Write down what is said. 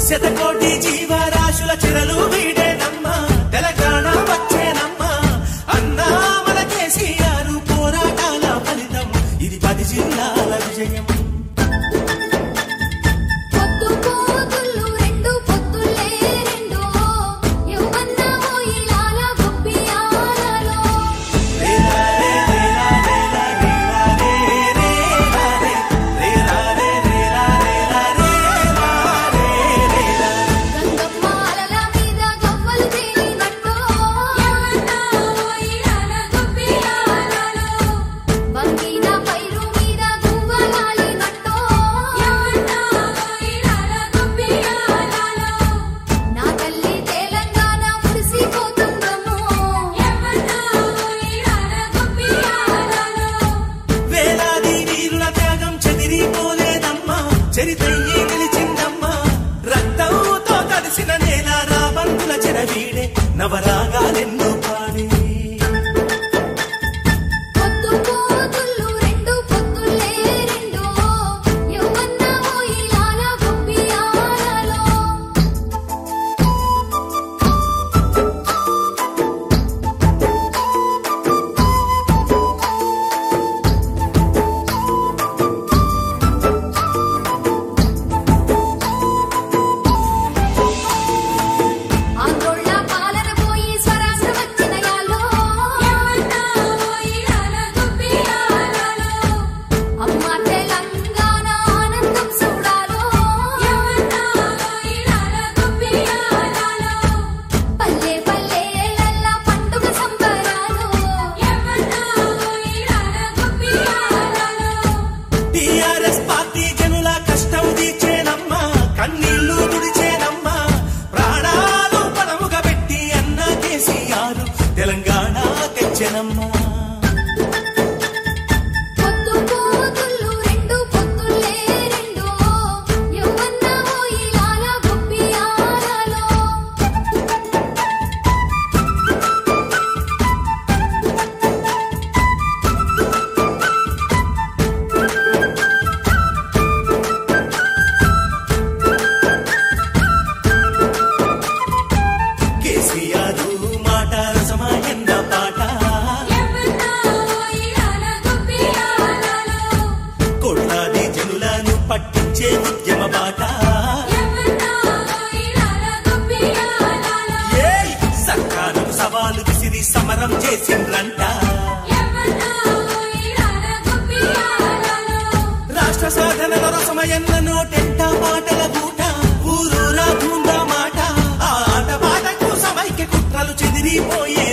శతకోటి జీవరాశుల చెరలు వీడేనమ్మా తెలంగాణ వచ్చేనమ్మా అన్నా మన కేసీఆర్ పోరాటాల ఫలితం ఇది 10 జిల్లాల విజయం. చరితయ్యే నిలిచిందమ్మా రక్తంతో కలిసిన నేల రాబంతుల చెరవీడే నవరాగాలెన్నో పాడే. కన్నీళ్లు తుడిచేనమ్మా ప్రాణాలు పణముగా పెట్టి అన్న కేసీఆర్ తెలంగాణ తెచ్చెనమ్మా. పట్టించే ఉద్యమ బాట సర్కారు సవాలు విసిరి సమరం చేసిండ్రంట. రాష్ట్ర సాధనల రసమయన్న నోటెంట మాటల బూట ఊరూరా ధూందా మాట ఆ ఆట పాటకు సమైక్య కుట్రలు చెదిరిపోయే